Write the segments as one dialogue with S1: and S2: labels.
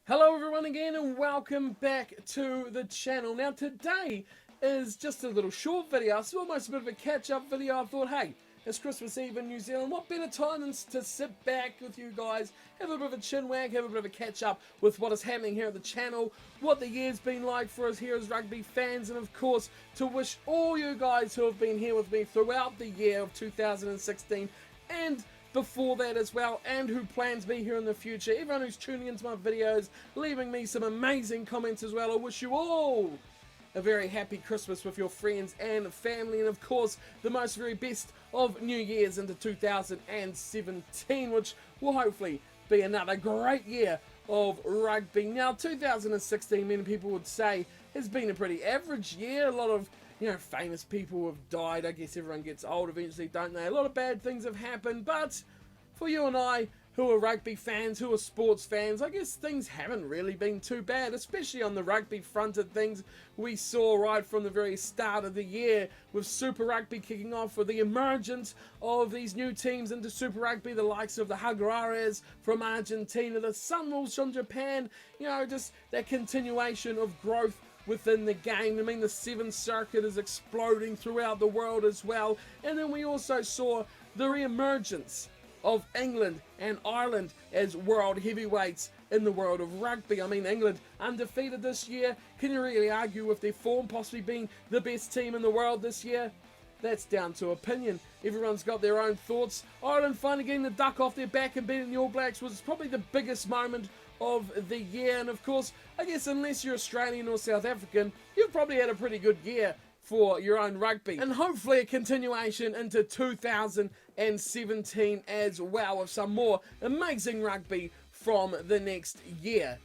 S1: Hello everyone again and welcome back to the channel. Now today is just a little short video. It's almost a bit of a catch-up video. I thought, hey, it's Christmas Eve in New Zealand. What better time than to sit back with you guys, have a bit of a chin wag, have a bit of a catch-up with what is happening here at the channel, what the year's been like for us here as rugby fans, and of course to wish all you guys who have been here with me throughout the year of 2016 and before that as well, and who plan to be here in the future, everyone who's tuning into my videos, leaving me some amazing comments as well. I wish you all a very happy Christmas with your friends and family, and of course the most very best of New Year's into 2017, which will hopefully be another great year of rugby. Now 2016, many people would say, has been a pretty average year. A lot of famous people have died. I guess everyone gets old eventually, don't they? A lot of bad things have happened, but for you and I, who are rugby fans, who are sports fans, I guess things haven't really been too bad, especially on the rugby front of things. We saw right from the very start of the year with Super Rugby kicking off, with the emergence of these new teams into Super Rugby, the likes of the Jaguares from Argentina, the Sunwolves from Japan, just that continuation of growth within the game. I mean, the Seventh Circuit is exploding throughout the world as well. And then we also saw the re-emergence of England and Ireland as world heavyweights in the world of rugby. I mean, England undefeated this year. Can you really argue with their form possibly being the best team in the world this year? That's down to opinion. Everyone's got their own thoughts. Ireland finally getting the duck off their back and beating the All Blacks was probably the biggest moment of the year. And of course, I guess unless you're Australian or South African, you've probably had a pretty good year for your own rugby. And hopefully a continuation into 2017 as well, with some more amazing rugby from the next year.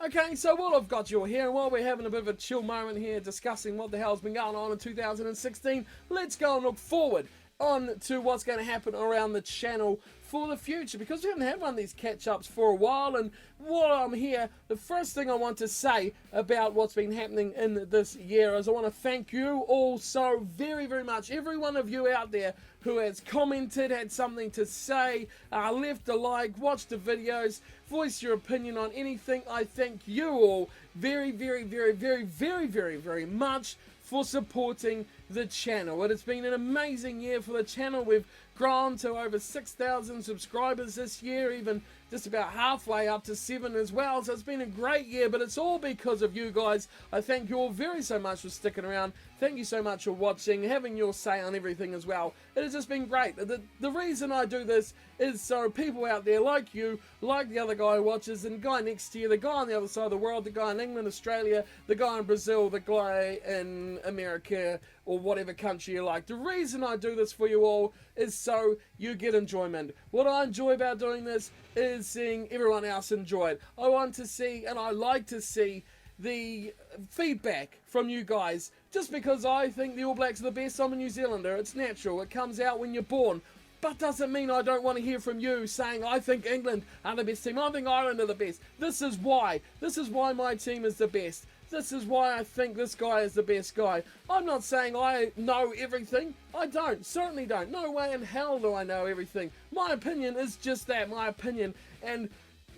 S1: Okay, so while I've got you here, and while we're having a bit of a chill moment here discussing what the hell's been going on in 2016, let's go and look forward on to what's going to happen around the channel for the future, because we haven't had one of these catch-ups for a while. And while I'm here, the first thing I want to say about what's been happening in this year is I want to thank you all so very, very much. Every one of you out there who has commented, had something to say, left a like, watched the videos, voiced your opinion on anything. I thank you all very, very, very, very, very, very, very much for supporting the channel. It has been an amazing year for the channel. We've grown to over 6,000 subscribers this year, even just about halfway up to 7 as well. So it's been a great year, but it's all because of you guys. I thank you all very so much for sticking around. Thank you so much for watching, having your say on everything as well. It has just been great. The reason I do this is so people out there like you, like the other guy who watches, and the guy next to you, the guy on the other side of the world, the guy in England, Australia, the guy in Brazil, the guy in America, or whatever country you like. The reason I do this for you all is so you get enjoyment. What I enjoy about doing this is seeing everyone else enjoy it. I want to see, and I like to see, the feedback from you guys, just because I think the All Blacks are the best. I'm a New Zealander. It's natural. It comes out when you're born. But doesn't mean I don't want to hear from you saying, I think England are the best team. I think Ireland are the best. This is why. This is why my team is the best. This is why I think this guy is the best guy. I'm not saying I know everything. I don't. Certainly don't. No way in hell do I know everything. My opinion is just that, my opinion. And,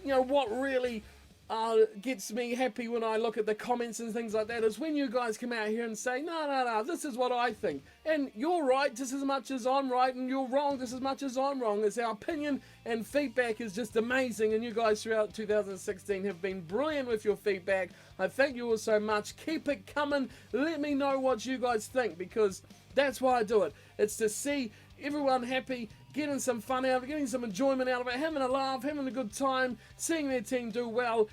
S1: what really gets me happy when I look at the comments and things like that is when you guys come out here and say, no, this is what I think. And you're right just as much as I'm right, and you're wrong just as much as I'm wrong. It's our opinion, and feedback is just amazing. And you guys throughout 2016 have been brilliant with your feedback. I thank you all so much. Keep it coming. Let me know what you guys think, because that's why I do it. It's to see everyone happy, getting some fun out of it, getting some enjoyment out of it, having a laugh, having a good time, seeing their team do well,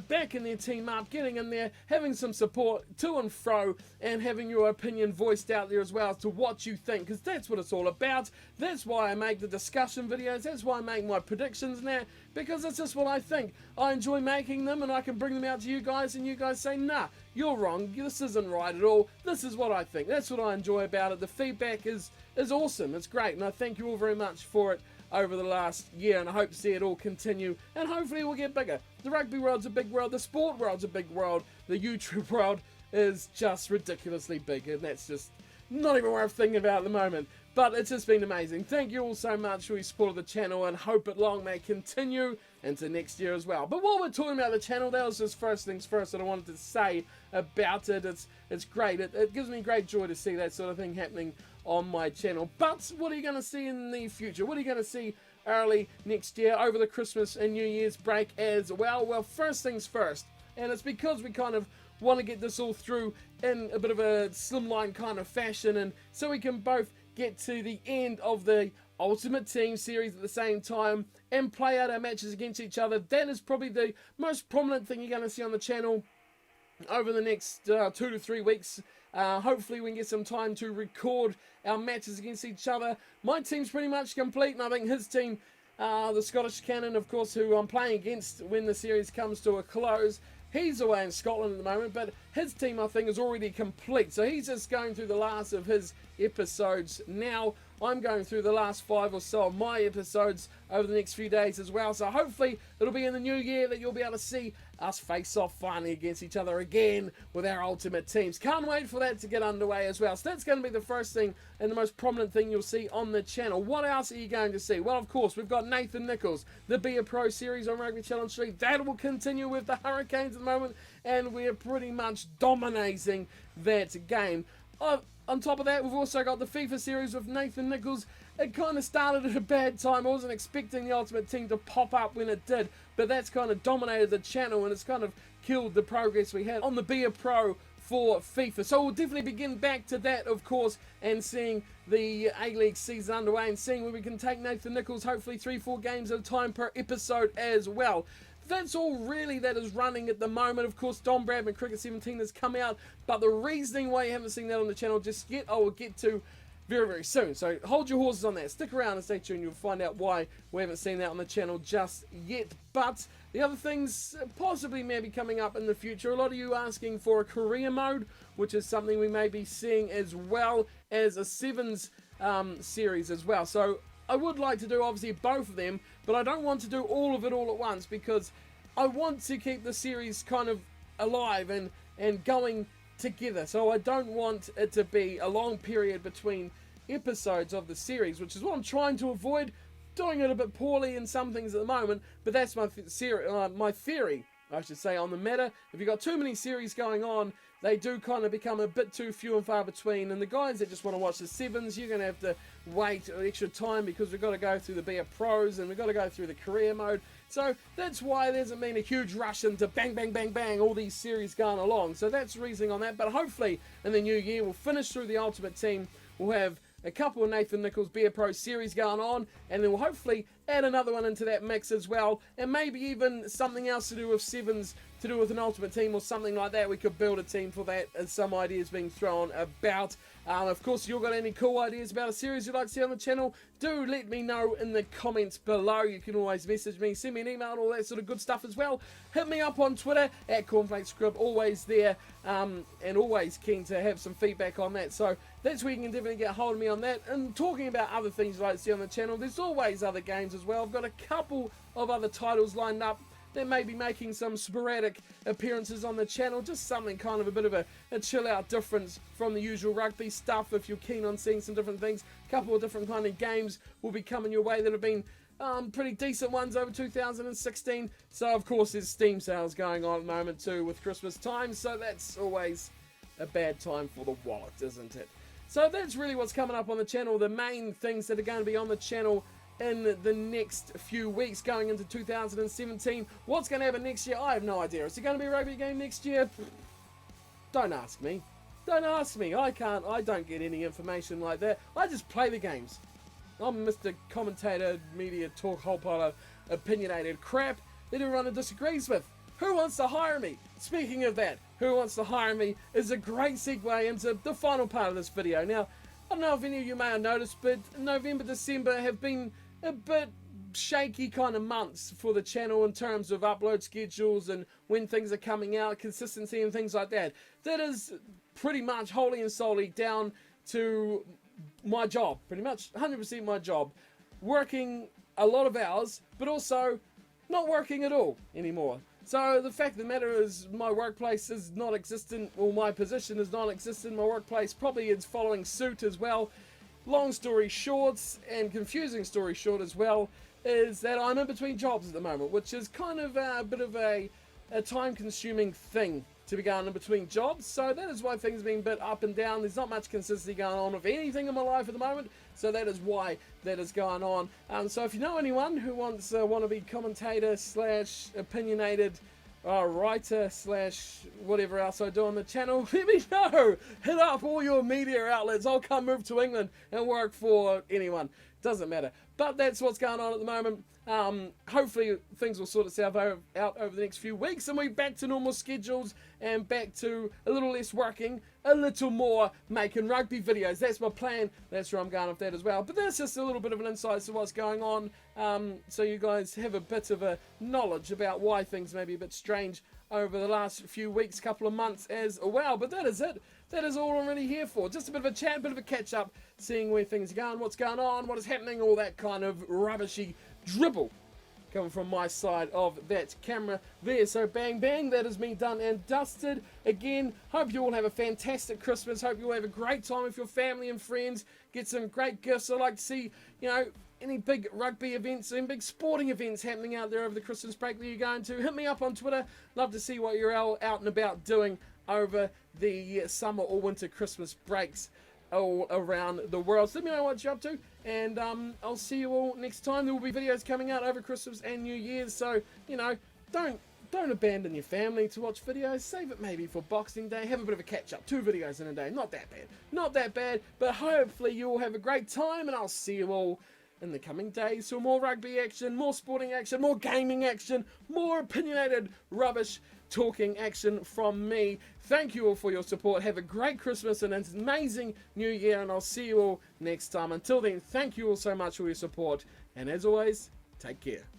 S1: backing their team up, getting in there, having some support to and fro, and having your opinion voiced out there as well as to what you think, because that's what it's all about. That's why I make the discussion videos. That's why I make my predictions now, because it's just what I think. I enjoy making them, and I can bring them out to you guys, and you guys say, nah, you're wrong, this isn't right at all, this is what I think. That's what I enjoy about it. The feedback is awesome. It's great, and I thank you all very much for it over the last year, and I hope to see it all continue, and hopefully it will get bigger. The rugby world's a big world, the sport world's a big world, the YouTube world is just ridiculously big, and that's just not even worth thinking about at the moment. But it's just been amazing. Thank you all so much for your support of the channel, and hope it long may continue. into next year as well. But while we're talking about the channel, that was just first things first that I wanted to say about it. It's great. It gives me great joy to see that sort of thing happening on my channel. But what are you going to see in the future? What are you going to see early next year over the Christmas and New Year's break as well? Well, first things first, and it's because we kind of want to get this all through in a bit of a slimline kind of fashion, and so we can both get to the end of the Ultimate Team series at the same time and play out our matches against each other. That is probably the most prominent thing you're going to see on the channel over the next 2 to 3 weeks. Hopefully we can get some time to record our matches against each other. My team's pretty much complete, and I think his team, the Scottish Cannon, of course, who I'm playing against when the series comes to a close, he's away in Scotland at the moment, but his team, I think, is already complete. So he's just going through the last of his episodes now. I'm going through the last 5 or so of my episodes over the next few days as well. So hopefully it'll be in the new year that you'll be able to see us face off finally against each other again with our Ultimate Teams. Can't wait for that to get underway as well. So that's going to be the first thing and the most prominent thing you'll see on the channel. What else are you going to see? Well, of course, we've got Nathan Nichols, the Be A Pro series on Rugby Challenge 3. That will continue with the Hurricanes at the moment, and we're pretty much dominating that game. On top of that, we've also got the FIFA series with Nathan Nichols. It kind of started at a bad time. I wasn't expecting the Ultimate Team to pop up when it did, but that's kind of dominated the channel, and it's kind of killed the progress we had on the Be A Pro for FIFA. So we'll definitely begin back to that, of course, and seeing the A-League season underway and seeing where we can take Nathan Nichols, hopefully 3-4 games at a time per episode as well. That's all really that is running at the moment. Of course, Don Bradman Cricket 17 has come out, but the reasoning why you haven't seen that on the channel just yet, I will get to very, very soon. So hold your horses on that. Stick around and stay tuned. You'll find out why we haven't seen that on the channel just yet. But the other things possibly maybe coming up in the future. A lot of you asking for a career mode, which is something we may be seeing, as well as a Sevens series as well. So I would like to do obviously both of them, but I don't want to do all of it all at once, because I want to keep the series kind of alive and going together. So I don't want it to be a long period between episodes of the series, which is what I'm trying to avoid. Doing it a bit poorly in some things at the moment, but that's my theory, I should say, on the matter. If you've got too many series going on, they do kind of become a bit too few and far between. And the guys that just want to watch the Sevens, you're going to have to wait extra time, because we've got to go through the Be A Pros and we've got to go through the career mode. So that's why there hasn't been a huge rush into bang, bang, bang, bang, all these series going along. So that's the reasoning on that. But hopefully in the new year, we'll finish through the Ultimate Team. We'll have a couple of Nathan Nichols Be A Pro series going on, and then we'll hopefully add another one into that mix as well, and maybe even something else to do with Sevens, to do with an Ultimate Team or something like that. We could build a team for that, and some ideas being thrown about. Of course, if you've got any cool ideas about a series you'd like to see on the channel, do let me know in the comments below. You can always message me, send me an email, and all that sort of good stuff as well. Hit me up on Twitter at Cornflake Scrib, always there, and always keen to have some feedback on that. So that's where you can definitely get a hold of me on that. And talking about other things you'd like to see on the channel, there's always other games as well. I've got a couple of other titles lined up. They may be making some sporadic appearances on the channel, just something kind of a bit of a chill out difference from the usual rugby stuff. If you're keen on seeing some different things, a couple of different kind of games will be coming your way that have been pretty decent ones over 2016. So of course there's Steam sales going on at the moment too with Christmas time, so that's always a bad time for the wallet, isn't it? So that's really what's coming up on the channel, the main things that are going to be on the channel in the next few weeks going into 2017. What's going to happen next year? I have no idea. Is it going to be a rugby game next year? Don't ask me. Don't ask me. I don't get any information like that. I just play the games. I'm Mr. Commentator, Media Talk, whole pile of opinionated crap that everyone disagrees with. Who wants to hire me? Speaking of that, who wants to hire me is a great segue into the final part of this video. Now, I don't know if any of you may have noticed, but November, December have been a bit shaky kind of months for the channel in terms of upload schedules and when things are coming out, consistency and things like that. That is pretty much wholly and solely down to my job, pretty much 100% my job. Working a lot of hours, but also not working at all anymore. So the fact of the matter is my workplace is non-existent, or my position is non-existent. My workplace probably is following suit as well. Long story short, and confusing story short as well, is that I'm in between jobs at the moment, which is kind of a bit of a time-consuming thing to be going in between jobs. So that is why things have been a bit up and down. There's not much consistency going on with anything in my life at the moment, so that is why that is going on. So if you know anyone who wants a wannabe commentator slash opinionated writer slash whatever else I do on the channel, let me know. Hit up all your media outlets. I'll come move to England and work for anyone. Doesn't matter. But that's what's going on at the moment. Hopefully things will sort itself out over the next few weeks and we're back to normal schedules and back to a little less working, a little more making rugby videos. That's my plan. That's where I'm going with that as well. But that's just a little bit of an insight to what's going on, so you guys have a bit of a knowledge about why things may be a bit strange over the last few weeks, couple of months as well. But that is it. That is all I'm really here for. Just a bit of a chat, a bit of a catch up, seeing where things are going, what's going on, what is happening, all that kind of rubbishy dribble coming from my side of that camera there. So bang bang, that is me done and dusted. Again, hope you all have a fantastic Christmas. Hope you all have a great time with your family and friends. Get some great gifts. I like to see, you know, any big rugby events and big sporting events happening out there over the Christmas break that you're going to. Hit me up on Twitter. Love to see what you're all out and about doing over the summer or winter Christmas breaks all around the world. So let me know what you're up to, and I'll see you all next time. There will be videos coming out over Christmas and New Year's, so you know, don't abandon your family to watch videos. Save it maybe for Boxing Day. Have a bit of a catch up. 2 videos in a day. Not that bad. Not that bad. But hopefully you all have a great time, and I'll see you all in the coming days for more rugby action, more sporting action, more gaming action, more opinionated rubbish talking action from me. Thank you all for your support. Have a great Christmas and an amazing New Year, and I'll see you all next time. Until then, thank you all so much for your support, and as always, take care.